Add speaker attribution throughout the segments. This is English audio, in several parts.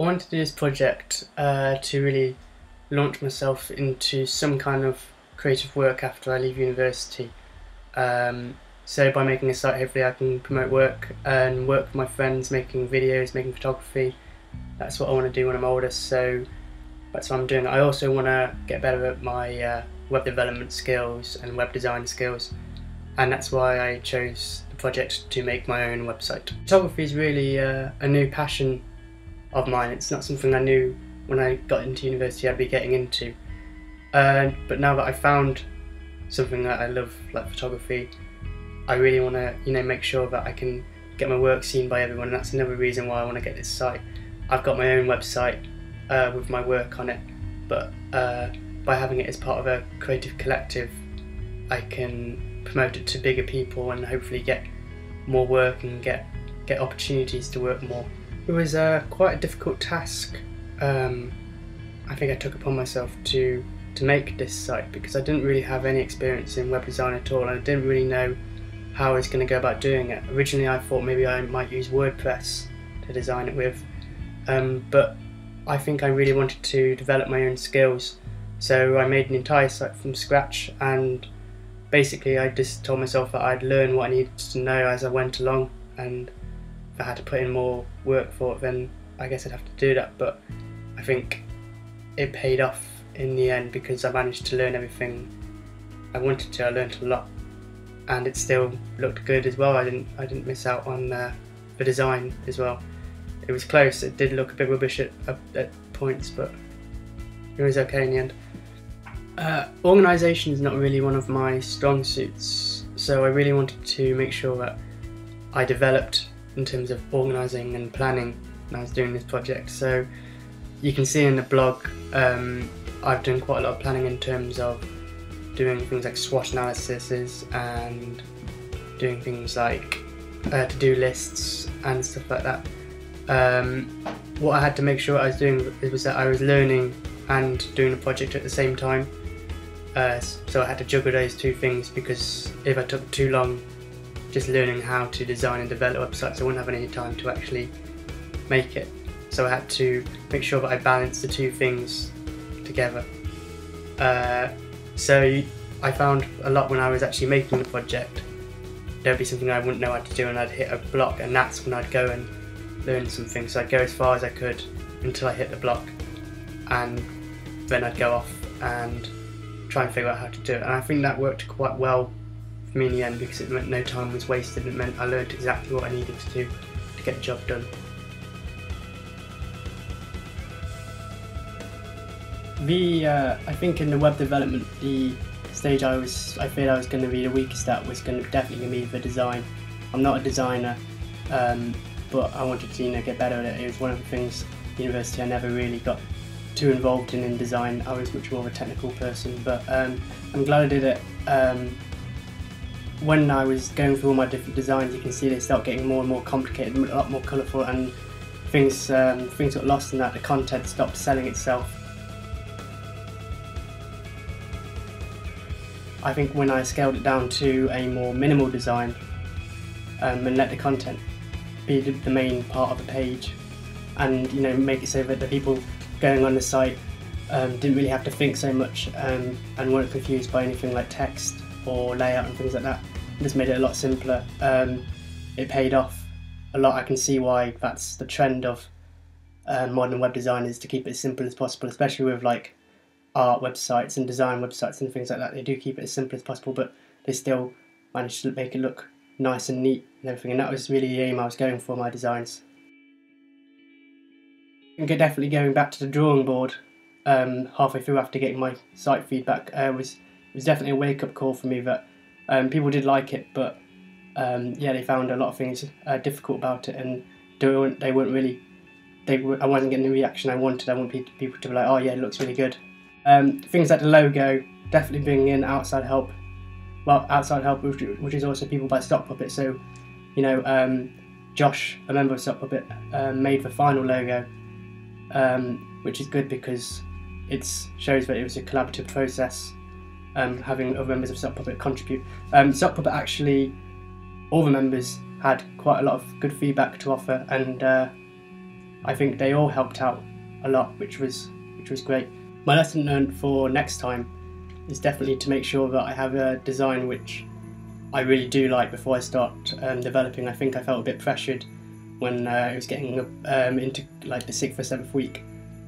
Speaker 1: I wanted to do this project to really launch myself into some kind of creative work after I leave university. So by making a site, hopefully I can promote work and work with my friends, making videos, making photography. That's what I want to do when I'm older, so that's what I'm doing. I also want to get better at my web development skills and web design skills, and that's why I chose the project to make my own website. Photography is really a new passion of mine. It's not something I knew when I got into university I'd be getting into, but now that I found something that I love, like photography, I really want to make sure that I can get my work seen by everyone, and that's another reason why I want to get this site. I've got my own website with my work on it, but by having it as part of a creative collective, I can promote it to bigger people and hopefully get more work and get opportunities to work more. It was quite a difficult task. I think I took upon myself to make this site because I didn't really have any experience in web design at all, and I didn't really know how I was going to go about doing it. Originally I thought maybe I might use WordPress to design it with, but I think I really wanted to develop my own skills, so I made an entire site from scratch, and basically I just told myself that I'd learn what I needed to know as I went along, and if I had to put in more work for it, then I guess I'd have to do that. But I think it paid off in the end because I managed to learn everything I wanted to. I learned a lot, and it still looked good as well. I didn't miss out on the design as well. It was close. It did look a bit rubbish at points, but it was okay in the end. Organisation is not really one of my strong suits, so I really wanted to make sure that I developed in terms of organising and planning when I was doing this project. So you can see in the blog I've done quite a lot of planning in terms of doing things like SWOT analyses and doing things like to-do lists and stuff like that. What I had to make sure I was doing was that I was learning and doing the project at the same time. So I had to juggle those two things, because if I took too long just learning how to design and develop websites, I wouldn't have any time to actually make it. So I had to make sure that I balanced the two things together. So I found a lot when I was actually making the project, there'd be something I wouldn't know how to do and I'd hit a block, and that's when I'd go and learn something. So I'd go as far as I could until I hit the block, and then I'd go off and try and figure out how to do it. And I think that worked quite well for me in the end, because it meant no time was wasted. It meant I learned exactly what I needed to do to get the job done. I think in the web development, the stage I feared I was going to be the weakest at was definitely going to be the design. I'm not a designer, but I wanted to get better at it. It was one of the things at university I never really got too involved in design. I was much more of a technical person, but I'm glad I did it. When I was going through all my different designs, you can see they start getting more and more complicated, a lot more colourful, and things got lost in that. The content stopped selling itself. I think when I scaled it down to a more minimal design and let the content be the main part of the page, and make it so that the people going on the site didn't really have to think so much and weren't confused by anything like text or layout and things like that. It just made it a lot simpler. It paid off a lot. I can see why that's the trend of modern web designers, to keep it as simple as possible, especially with like art websites and design websites and things like that. They do keep it as simple as possible, but they still manage to make it look nice and neat and everything, and that was really the aim I was going for my designs. I think definitely going back to the drawing board halfway through after getting my site feedback was definitely a wake-up call for me, that people did like it, but yeah, they found a lot of things difficult about it, and I wasn't getting the reaction I wanted. I wanted people to be like, oh yeah, it looks really good. Things like the logo, definitely bringing in outside help. Well, outside help, which is also people by Stock Puppet. So, Josh, a member of Stock Puppet, made the final logo, which is good because it shows that it was a collaborative process, having other members of Stock Puppet contribute. Stock Puppet actually, all the members had quite a lot of good feedback to offer, and I think they all helped out a lot, which was great. My lesson learned for next time is definitely to make sure that I have a design which I really do like before I start developing. I think I felt a bit pressured when it was getting into like the 6th or 7th week,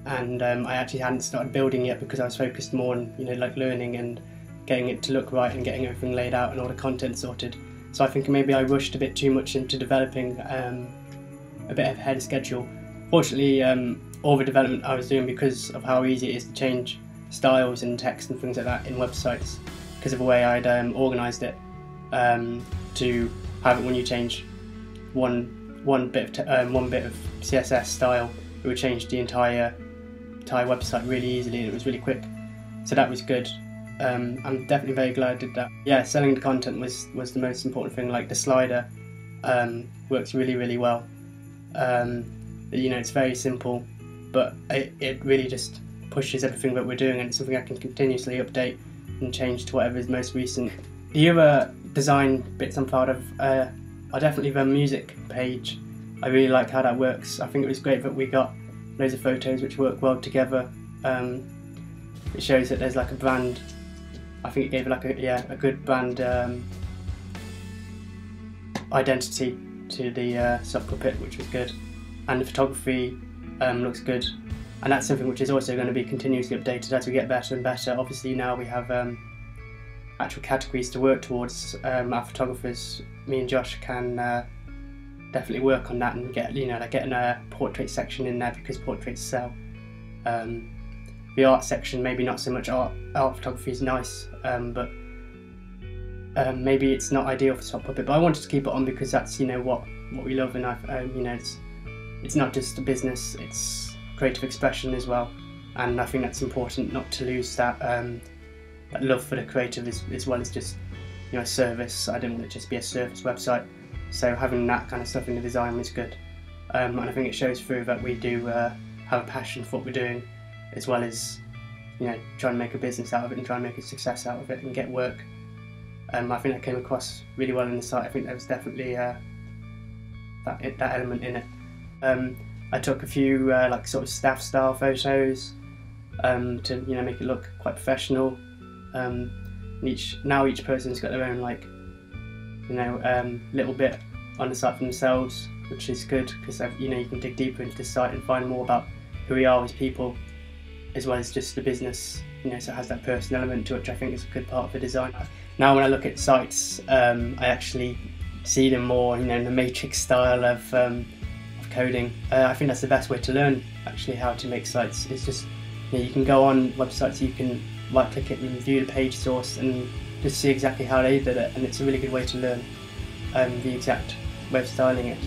Speaker 1: and I actually hadn't started building yet because I was focused more on like learning and getting it to look right and getting everything laid out and all the content sorted. So I think maybe I rushed a bit too much into developing a bit ahead of schedule. Fortunately, all the development I was doing, because of how easy it is to change styles and text and things like that in websites, because of the way I'd organised it, to have it when you change one bit of CSS style, it would change the entire website really easily, and it was really quick. So that was good. I'm definitely very glad I did that. Yeah, selling the content was the most important thing. Like the slider works really well. It's very simple, but it really just pushes everything that we're doing, and it's something I can continuously update and change to whatever is most recent. The other design bits I'm proud of are definitely the music page. I really like how that works. I think it was great that we got loads of photos which work well together. It shows that there's like a brand. I think it gave like a good brand identity to the sock puppet, which was good. And the photography looks good, and that's something which is also going to be continuously updated as we get better and better. Obviously now we have actual categories to work towards. Our photographers, me and Josh, can definitely work on that and get getting a portrait section in there, because portraits sell. The art section, maybe not so much. Art photography is nice, but maybe it's not ideal for sock puppet. But I wanted to keep it on because that's what we love, and it's not just a business, it's creative expression as well, and I think that's important, not to lose that that love for the creative as well as just a service. I didn't want it to just be a service website, so having that kind of stuff in the design was good, and I think it shows through that we do have a passion for what we're doing, as well as trying to make a business out of it and trying to make a success out of it and get work. I think that came across really well in the site. I think there was definitely that element in it. I took a few like sort of staff style photos to make it look quite professional. Each person's got their own little bit on the site for themselves, which is good, because you can dig deeper into the site and find more about who we are as people, as well as just the business. So it has that personal element to it, which I think is a good part of the design. Now when I look at sites, I actually see them more in the matrix style of coding. I think that's the best way to learn actually how to make sites. It's just you can go on websites, you can right click it and view the page source and just see exactly how they did it, and it's a really good way to learn the exact way of styling it.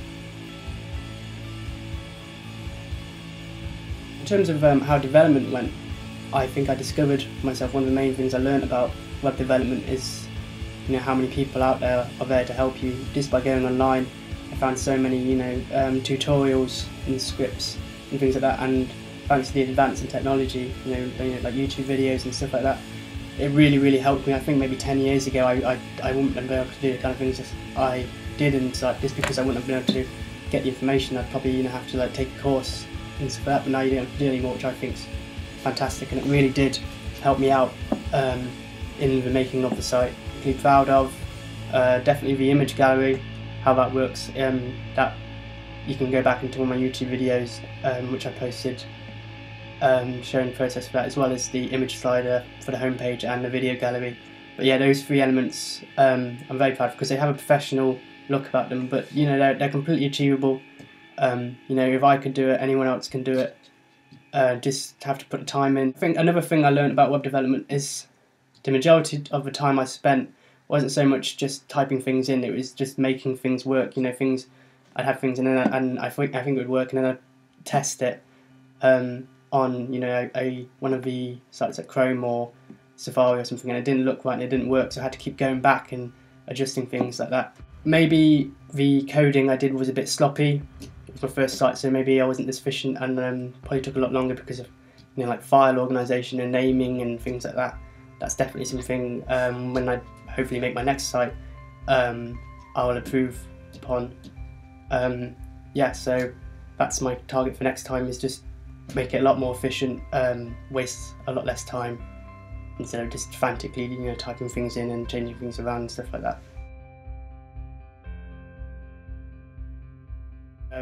Speaker 1: In terms of how development went, I think I discovered myself one of the main things I learned about web development is how many people out there are there to help you. Just by going online, I found so many tutorials and scripts and things like that, and thanks to the advance in technology, like YouTube videos and stuff like that, it really helped me. I think maybe 10 years ago I wouldn't have been able to do the kind of things I did inside, just because I wouldn't have been able to get the information. I'd probably have to take a course and stuff like that, but now you don't have to do anymore, which I think is fantastic, and it really did help me out in the making of the site. Really proud of definitely the image gallery, how that works. That you can go back into all my YouTube videos which I posted, showing the process for that, as well as the image slider for the homepage and the video gallery. But yeah, those three elements I'm very proud of, because they have a professional look about them, but they're completely achievable. If I could do it, anyone else can do it. Just have to put the time in. I think another thing I learned about web development is the majority of the time I spent wasn't so much just typing things in, it was just making things work. I'd have things in and I think it would work, and then I'd test it on one of the sites like Chrome or Safari or something, and it didn't look right and it didn't work, so I had to keep going back and adjusting things like that. Maybe the coding I did was a bit sloppy. It was my first site, so maybe I wasn't as efficient, and probably took a lot longer because of like file organisation and naming and things like that. That's definitely something when I hopefully make my next site I will improve upon. So that's my target for next time, is just make it a lot more efficient, waste a lot less time instead of just frantically, you know, typing things in and changing things around and stuff like that.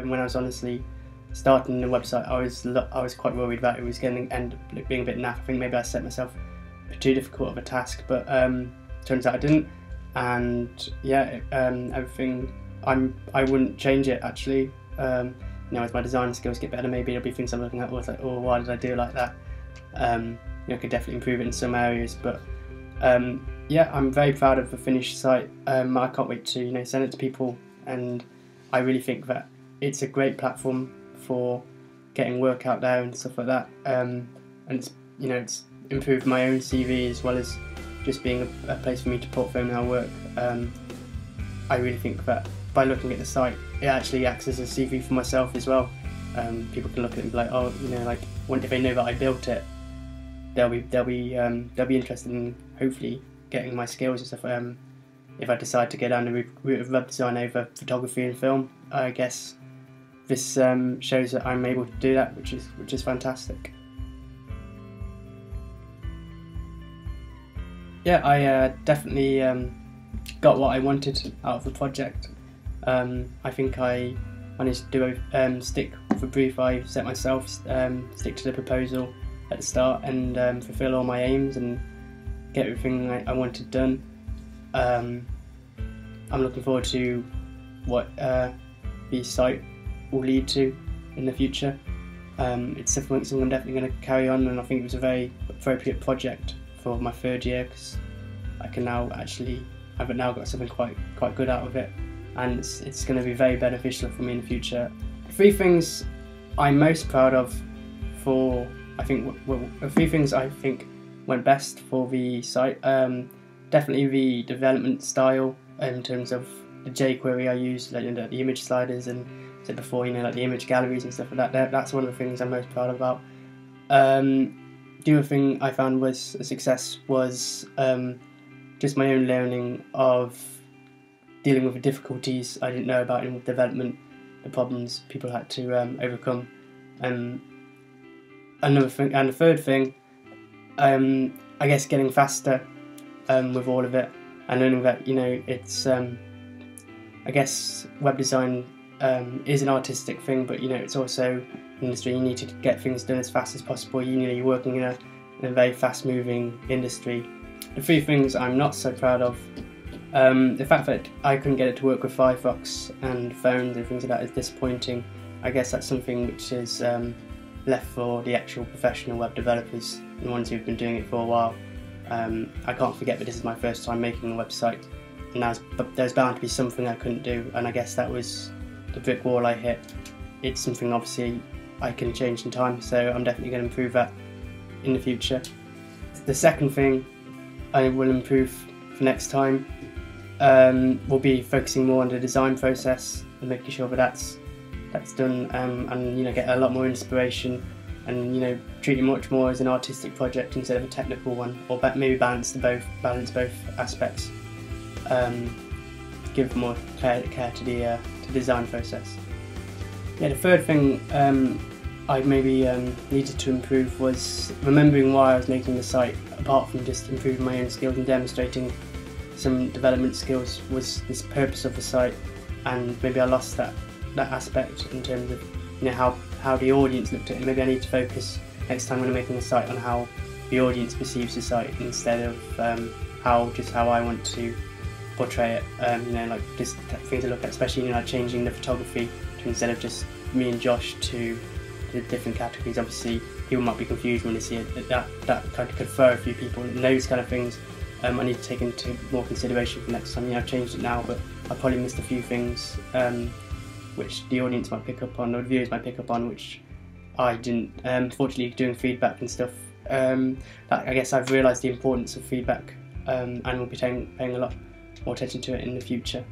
Speaker 1: When I was honestly starting the website, I was quite worried that it was going to end up being a bit naff. I think maybe I set myself too difficult of a task, but turns out I didn't. And yeah, everything, I wouldn't change it actually. You know, as my design skills get better, maybe there'll be things I'm looking at where it's like, oh, why did I do it like that? You know, I could definitely improve it in some areas, but yeah, I'm very proud of the finished site. I can't wait to, you know, send it to people, and I really think that it's a great platform for getting work out there and stuff like that. And it's, you know, it's improved my own CV as well as just being a place for me to portfolio my work. I really think that by looking at the site, it actually acts as a CV for myself as well. People can look at it and be like, oh, you know, like if they know that I built it, they'll be interested in hopefully getting my skills and stuff. If I decide to go down the route of web design over photography and film, I guess this shows that I'm able to do that, which is fantastic. Yeah, I definitely got what I wanted out of the project. I think I managed to do stick with the brief I set myself, stick to the proposal at the start, and fulfil all my aims and get everything I wanted done. I'm looking forward to what the site will lead to in the future. It's something I'm definitely going to carry on, and I think it was a very appropriate project for my third year, because I've now got something quite good out of it, and it's going to be very beneficial for me in the future. The three things I'm most proud of the three things I think went best for the site, definitely the development style in terms of the jQuery I used, like the image sliders, and said before, you know, like the image galleries and stuff like that. That's one of the things I'm most proud about. The other thing I found was a success was just my own learning of dealing with the difficulties I didn't know about in development, the problems people had to overcome. Another thing, and the third thing, I guess getting faster with all of it, and learning that, you know, it's I guess web design is an artistic thing, but, you know, it's also an industry. You need to get things done as fast as possible. You know, you're working in a very fast-moving industry. The three things I'm not so proud of, the fact that I couldn't get it to work with Firefox and phones and things like that is disappointing. I guess that's something which is left for the actual professional web developers and ones who've been doing it for a while. I can't forget that this is my first time making a website, and there's bound to be something I couldn't do, and I guess that was the brick wall I hit. It's something obviously I can change in time, so I'm definitely going to improve that in the future. The second thing I will improve for next time will be focusing more on the design process and making sure that that's done, and, you know, get a lot more inspiration, and, you know, treat it much more as an artistic project instead of a technical one, or maybe balance both aspects. Give more care to the design process. Yeah, the third thing I maybe needed to improve was remembering why I was making the site, apart from just improving my own skills and demonstrating some development skills, was this purpose of the site, and maybe I lost that aspect in terms of, you know, how the audience looked at it. Maybe I need to focus next time when I'm making a site on how the audience perceives the site instead of how I want to portray it. You know, like just things to look at, especially, you know, like changing the photography to, instead of just me and Josh, to the different categories. Obviously, people might be confused when they see it. That kind of could throw a few people, and those kind of things I need to take into more consideration for next time. You know, I've changed it now, but I probably missed a few things which the audience might pick up on, or the viewers might pick up on, which I didn't. Fortunately, doing feedback and stuff, I guess I've realised the importance of feedback, and will be paying a lot more attention to it in the future.